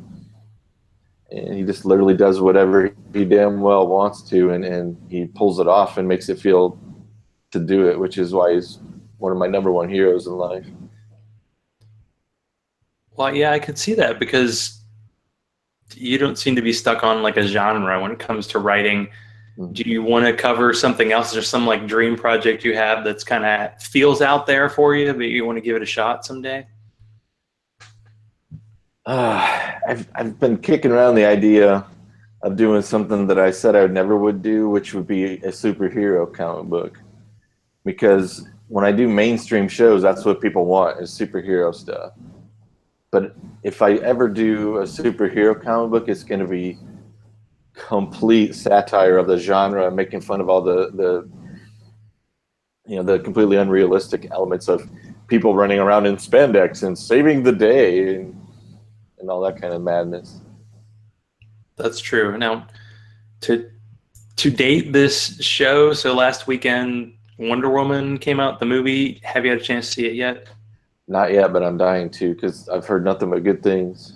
And he just literally does whatever he damn well wants to, and he pulls it off and makes it feel to do it, which is why he's one of my number one heroes in life.
Well, yeah, I could see that because you don't seem to be stuck on like a genre when it comes to writing. Do you want to cover something else? Is there some like dream project you have that's kind of feels out there for you, but you want to give it a shot someday?
I've been kicking around the idea of doing something that I said I never would do, which would be a superhero comic book. Because when I do mainstream shows, that's what people want is superhero stuff. But if I ever do a superhero comic book, it's going to be complete satire of the genre, making fun of all the completely unrealistic elements of people running around in spandex and saving the day and all that kind of madness.
That's true. Now, to date this show, so last weekend Wonder Woman came out, the movie. Have you had a chance to see it yet?
Not yet, but I'm dying to because I've heard nothing but good things.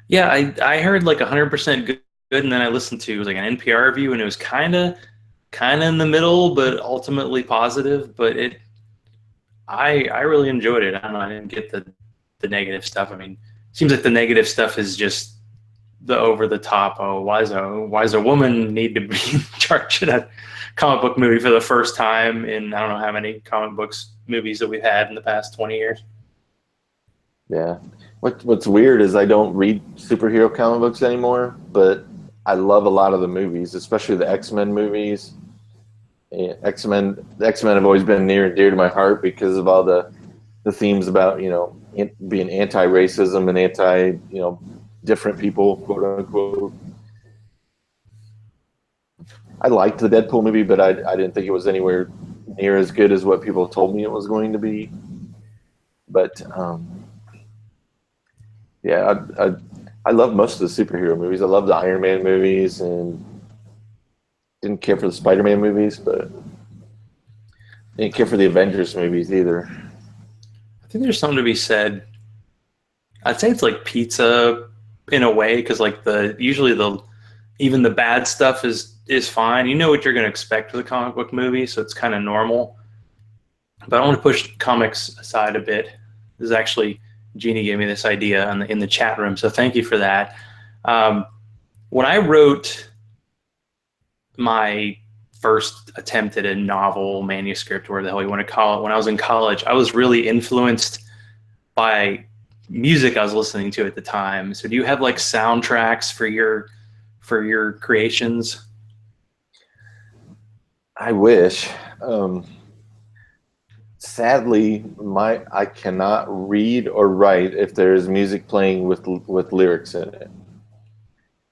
Yeah, I heard like 100% good, and then I listened to it was like an NPR review, and it was kind of in the middle, but ultimately positive. But I really enjoyed it. I don't know, I didn't get the negative stuff. I mean, it seems like the negative stuff is just the over the top. Oh, why does a woman need to be in charge of a comic book movie for the first time in I don't know how many comic books movies that we've had in the past 20 years?
Yeah. What's weird is I don't read superhero comic books anymore, but I love a lot of the movies, especially the X-Men movies. And the X-Men have always been near and dear to my heart because of all the themes about, being anti-racism and anti, different people, quote unquote. I liked the Deadpool movie, but I didn't think it was anywhere near as good as what people told me it was going to be. But yeah, I love most of the superhero movies. I love the Iron Man movies and didn't care for the Spider-Man movies, but didn't care for the Avengers movies either.
I think there's something to be said. I'd say it's like pizza in a way, because like even the bad stuff is fine. You know what you're going to expect with a comic book movie, so it's kind of normal. But I want to push comics aside a bit. This is actually Jeannie gave me this idea in the chat room, so thank you for that. When I wrote my first attempt at a novel manuscript, or whatever the hell you want to call it, when I was in college, I was really influenced by music I was listening to at the time. So do you have like soundtracks for your creations?
I wish. Sadly, I cannot read or write if there is music playing with lyrics in it.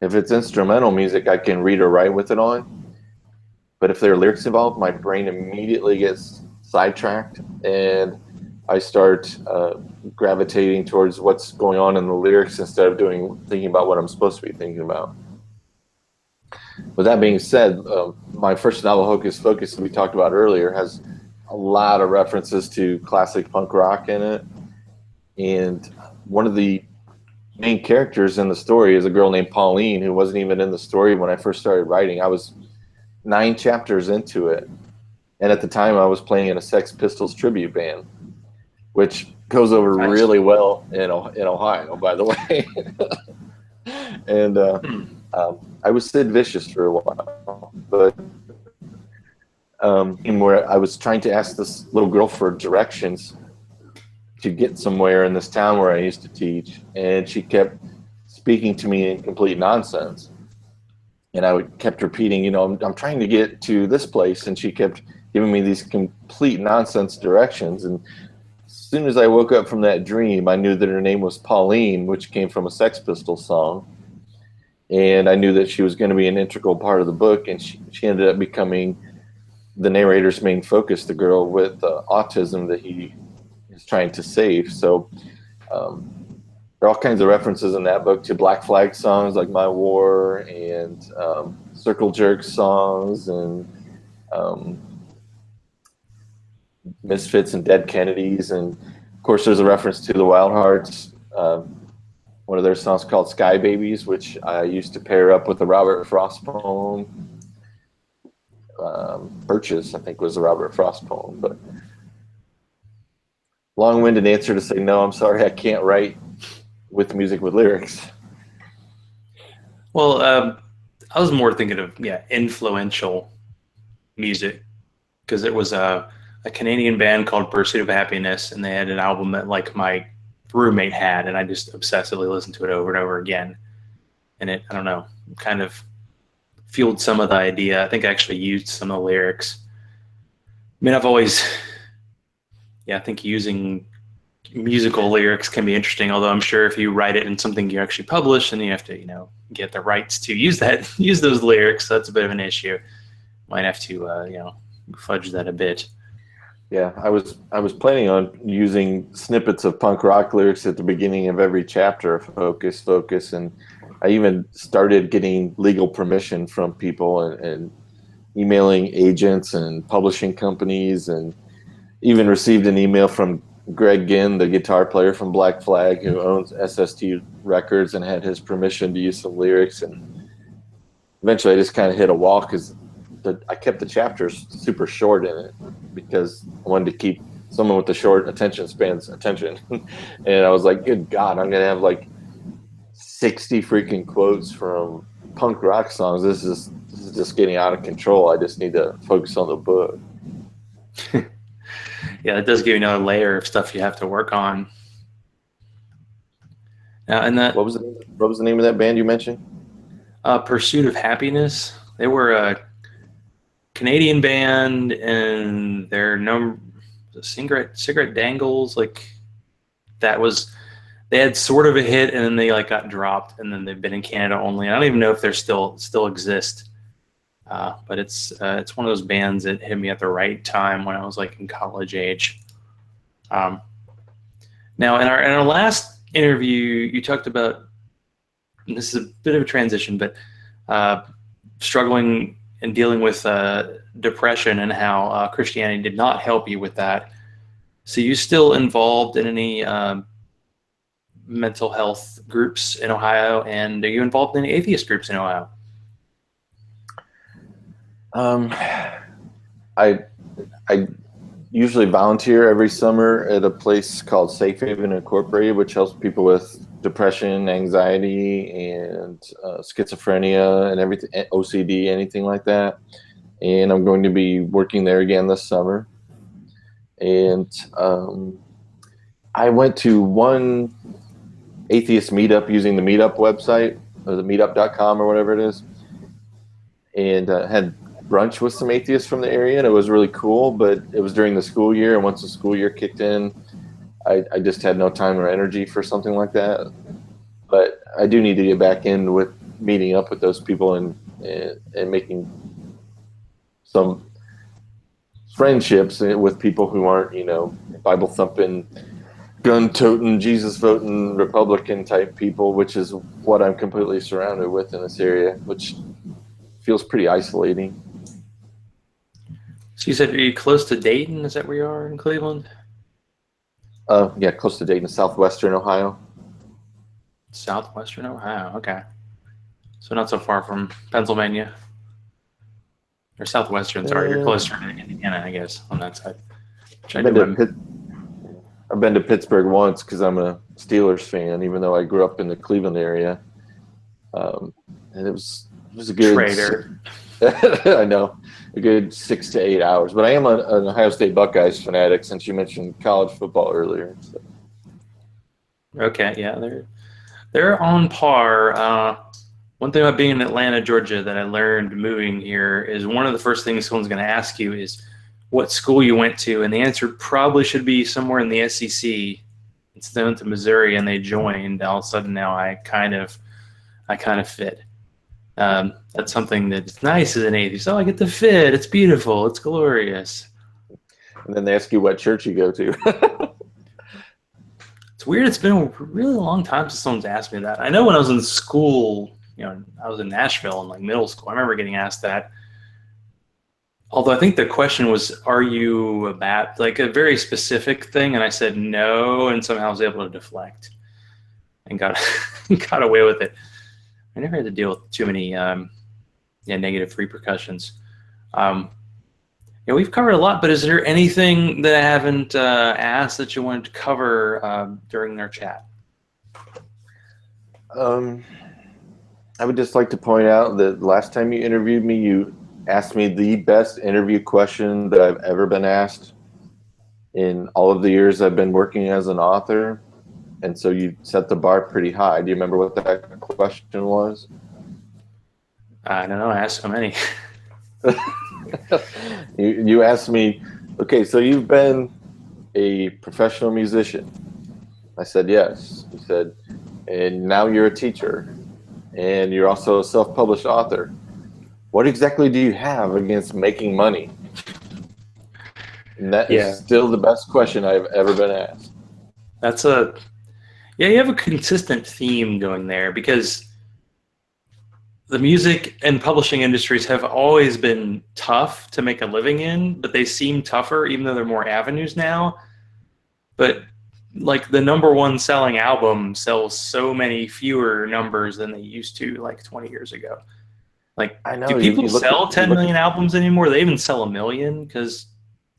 If it's instrumental music, I can read or write with it on. But if there are lyrics involved, my brain immediately gets sidetracked, and I start gravitating towards what's going on in the lyrics instead of thinking about what I'm supposed to be thinking about. With that being said, my first novel, Hocus Pocus, that we talked about earlier, has a lot of references to classic punk rock in it. And one of the main characters in the story is a girl named Pauline, who wasn't even in the story when I first started writing. I was 9 chapters into it. And at the time, I was playing in a Sex Pistols tribute band, which goes over really well in Ohio, by the way. And I was Sid Vicious for a while, but where I was trying to ask this little girl for directions to get somewhere in this town where I used to teach, and she kept speaking to me in complete nonsense. And I kept repeating, I'm trying to get to this place, and she kept giving me these complete nonsense directions. And as soon as I woke up from that dream, I knew that her name was Pauline, which came from a Sex Pistols song. And I knew that she was going to be an integral part of the book, and she ended up becoming the narrator's main focus, the girl with autism that he is trying to save. So there are all kinds of references in that book to Black Flag songs like My War and Circle Jerk songs and um, Misfits and Dead Kennedys. And of course, there's a reference to the Wild Hearts. One of their songs called Sky Babies, which I used to pair up with the Robert Frost poem. Purchase, I think, was the Robert Frost poem. But long-winded answer to say, no, I'm sorry, I can't write with music with lyrics.
Well, I was more thinking of influential music, because it was a Canadian band called Pursuit of Happiness, and they had an album that like my roommate had, and I just obsessively listened to it over and over again. And it, I don't know, kind of fueled some of the idea. I think I actually used some of the lyrics. I mean, I've always, I think using musical lyrics can be interesting, although I'm sure if you write it in something you actually publish, then you have to, get the rights to use those lyrics. So that's a bit of an issue. Might have to, fudge that a bit.
Yeah, I was planning on using snippets of punk rock lyrics at the beginning of every chapter of Focus, and I even started getting legal permission from people and emailing agents and publishing companies, and even received an email from Greg Ginn, the guitar player from Black Flag, who owns SST Records, and had his permission to use some lyrics. And eventually I just kind of hit a wall because I kept the chapters super short in it because I wanted to keep someone with the short attention spans attention. And I was like, good God, I'm going to have like 60 freaking quotes from punk rock songs. This is just getting out of control. I just need to focus on the book.
Yeah, it does give you another layer of stuff you have to work on. Now, and that
what was the name of that band you mentioned?
Pursuit of Happiness. They were a Canadian band, and their cigarette dangles, like that was, they had sort of a hit, and then they like got dropped, and then they've been in Canada only. And I don't even know if they're still exist. But it's one of those bands that hit me at the right time when I was like in college age. Now in our last interview, you talked about, and this is a bit of a transition, but struggling and dealing with depression, and how Christianity did not help you with that. So you still involved in any mental health groups in Ohio, and are you involved in any atheist groups in Ohio?
I usually volunteer every summer at a place called Safe Haven Incorporated, which helps people with depression, anxiety, and schizophrenia, and everything, OCD, anything like that. And I'm going to be working there again this summer. And I went to one atheist meetup using the Meetup website, or the meetup.com or whatever it is, and had brunch with some atheists from the area, and it was really cool. But it was during the school year, and once the school year kicked in, I just had no time or energy for something like that. But I do need to get back in with meeting up with those people and making some friendships with people who aren't, Bible thumping, gun toting, Jesus voting Republican type people, which is what I'm completely surrounded with in this area, which feels pretty isolating.
So you said, are you close to Dayton? Is that where you are in Cleveland?
Yeah, close to Dayton, southwestern Ohio.
Southwestern Ohio, okay. So not so far from Pennsylvania. Or southwestern, sorry. You're closer to Indiana, I guess, on that side.
I've been to Pittsburgh once because I'm a Steelers fan, even though I grew up in the Cleveland area. And it was a good
traitor.
I know, a good 6 to 8 hours. But I am an Ohio State Buckeyes fanatic, since you mentioned college football earlier. So.
Okay, yeah, they're on par. One thing about being in Atlanta, Georgia, that I learned moving here is one of the first things someone's going to ask you is what school you went to, and the answer probably should be somewhere in the SEC. It's they went to Missouri and they joined. All of a sudden now I kind of fit. That's something that's nice as an atheist. Oh, I get to fit. It's beautiful. It's glorious.
And then they ask you what church you go to.
It's weird. It's been a really long time since someone's asked me that. I know when I was in school, I was in Nashville in like middle school. I remember getting asked that. Although I think the question was, "Are you like a very specific thing?" And I said no, and somehow I was able to deflect and got got away with it. I never had to deal with too many negative repercussions. We've covered a lot, but is there anything that I haven't asked that you wanted to cover during our chat?
I would just like to point out that last time you interviewed me, you asked me the best interview question that I've ever been asked in all of the years I've been working as an author. And so you set the bar pretty high. Do you remember what that question was?
I don't know. I asked so many.
You asked me, okay, so you've been a professional musician. I said, yes. You said, and now you're a teacher, and you're also a self-published author. What exactly do you have against making money? And that is still the best question I've ever been asked.
You have a consistent theme going there, because the music and publishing industries have always been tough to make a living in, but they seem tougher even though there are more avenues now. But like the #1 selling album sells so many fewer numbers than they used to like 20 years ago. Like,
I know,
do people sell 10 million albums anymore? They even sell 1 million? Because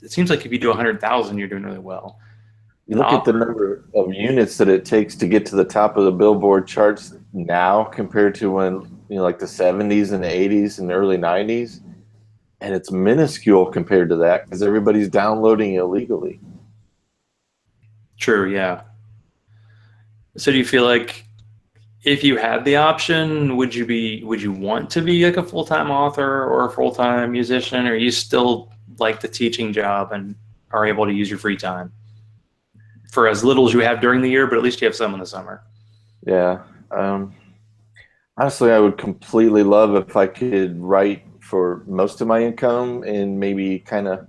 it seems like if you do 100,000, you're doing really well.
You look at the number of units that it takes to get to the top of the Billboard charts now compared to when, like the 70s and the 80s and the early 90s, and it's minuscule compared to that because everybody's downloading illegally.
True, yeah. So do you feel like if you had the option, would you want to be like a full-time author or a full-time musician, or you still like the teaching job and are able to use your free time for as little as you have during the year, but at least you have some in the summer?
Yeah. Honestly, I would completely love if I could write for most of my income and maybe kind of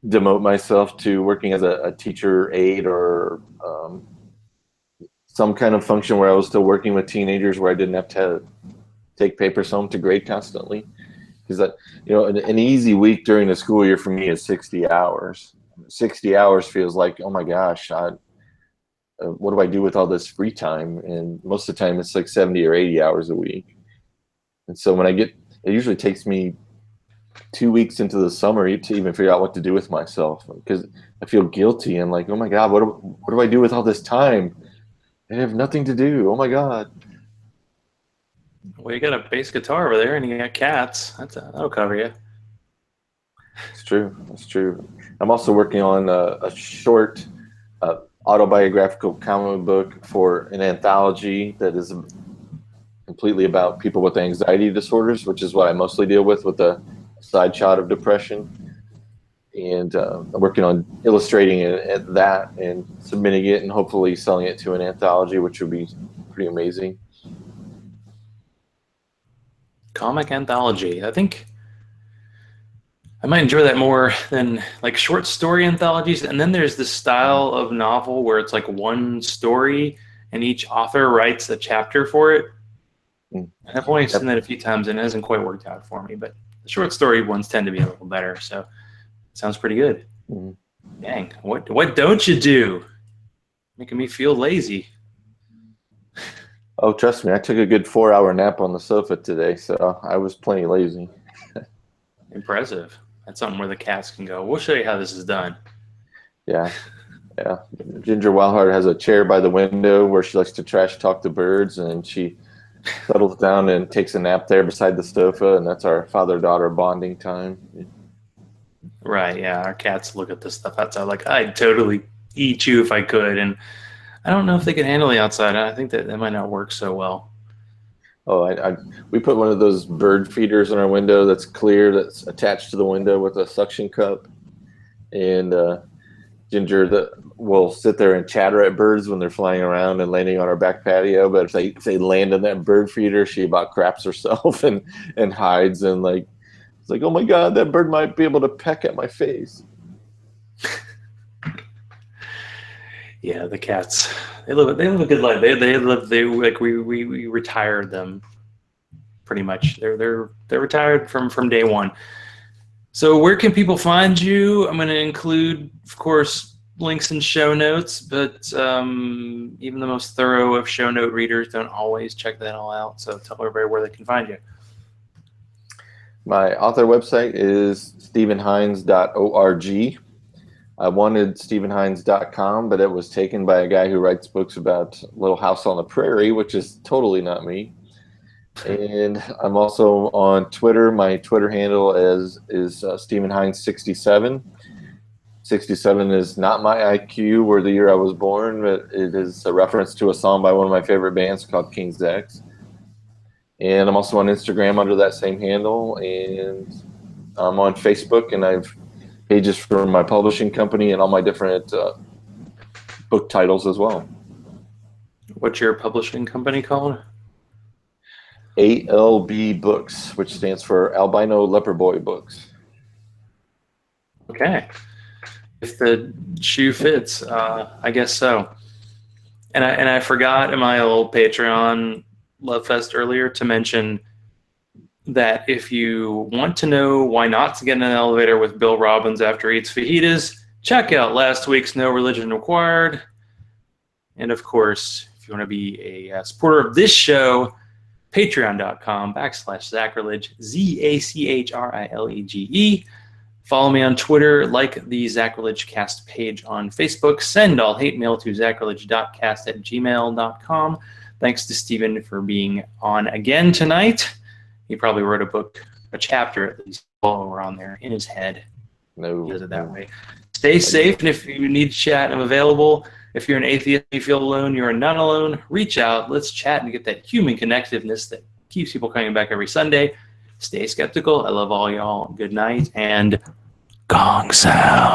demote myself to working as a teacher aide or some kind of function where I was still working with teenagers where I didn't have to take papers home to grade constantly. Because an easy week during the school year for me is 60 hours. 60 hours feels like, oh my gosh, what do I do with all this free time? And most of the time it's like 70 or 80 hours a week. And so it usually takes me 2 weeks into the summer to even figure out what to do with myself, because I feel guilty and like, oh my God, what do I do with all this time? I have nothing to do. Oh my God.
Well, you got a bass guitar over there and you got cats. That'll cover you.
It's true. It's true. I'm also working on a short autobiographical comic book for an anthology that is completely about people with anxiety disorders, which is what I mostly deal with a side shot of depression. And I'm working on illustrating that and submitting it and hopefully selling it to an anthology, which would be pretty amazing.
Comic anthology. I think I might enjoy that more than like short story anthologies. And then there's this style of novel where it's like one story and each author writes a chapter for it. And I've only seen that a few times and it hasn't quite worked out for me, but the short story ones tend to be a little better. So it sounds pretty good. Mm-hmm. Dang, what don't you do? Making me feel lazy.
Oh, trust me, I took a good 4-hour nap on the sofa today, so I was plenty lazy.
Impressive. That's something where the cats can go, we'll show you how this is done.
Yeah. Ginger Wildheart has a chair by the window where she likes to trash talk to birds, and she settles down and takes a nap there beside the sofa, and that's our father-daughter bonding time.
Right, yeah. Our cats look at this stuff outside like, I'd totally eat you if I could, and I don't know if they can handle the outside. I think that might not work so well.
Oh, we put one of those bird feeders in our window that's clear, that's attached to the window with a suction cup. And Ginger will sit there and chatter at birds when they're flying around and landing on our back patio. But if they land in that bird feeder, she about craps herself and hides. And it's like, oh my God, that bird might be able to peck at my face.
Yeah, the cats. They live a good life. We retired them pretty much. They're retired from day one. So where can people find you? I'm going to include, of course, links in show notes, but even the most thorough of show note readers don't always check that all out. So tell everybody where they can find you.
My author website is stephenhines.org. I wanted stephenhines.com, but it was taken by a guy who writes books about Little House on the Prairie, which is totally not me. And I'm also on Twitter. My Twitter handle is Stephen Hines 67. 67 is not my IQ or the year I was born, but it is a reference to a song by one of my favorite bands called King's X. And I'm also on Instagram under that same handle, and I'm on Facebook, and I've pages for my publishing company and all my different book titles as well.
What's your publishing company called?
ALB Books, which stands for Albino Leper Boy Books.
Okay. If the shoe fits, I guess so. And I forgot in my old Patreon Love Fest earlier to mention that if you want to know why not to get in an elevator with Bill Robbins after he eats fajitas, check out last week's No Religion Required. And of course, if you want to be a supporter of this show, patreon.com/Zachrilege, ZACHRILEGE. Follow me on Twitter, like the Zachrilege Cast page on Facebook. Send all hate mail to zachrilege.cast@gmail.com. Thanks to Stephen for being on again tonight. He probably wrote a chapter at least, while we're on there in his head.
No.
He does it that way. Stay safe, and if you need to chat, I'm available. If you're an atheist and you feel alone, you are not alone. Reach out. Let's chat and get that human connectiveness that keeps people coming back every Sunday. Stay skeptical. I love all y'all. Good night, and gong sound.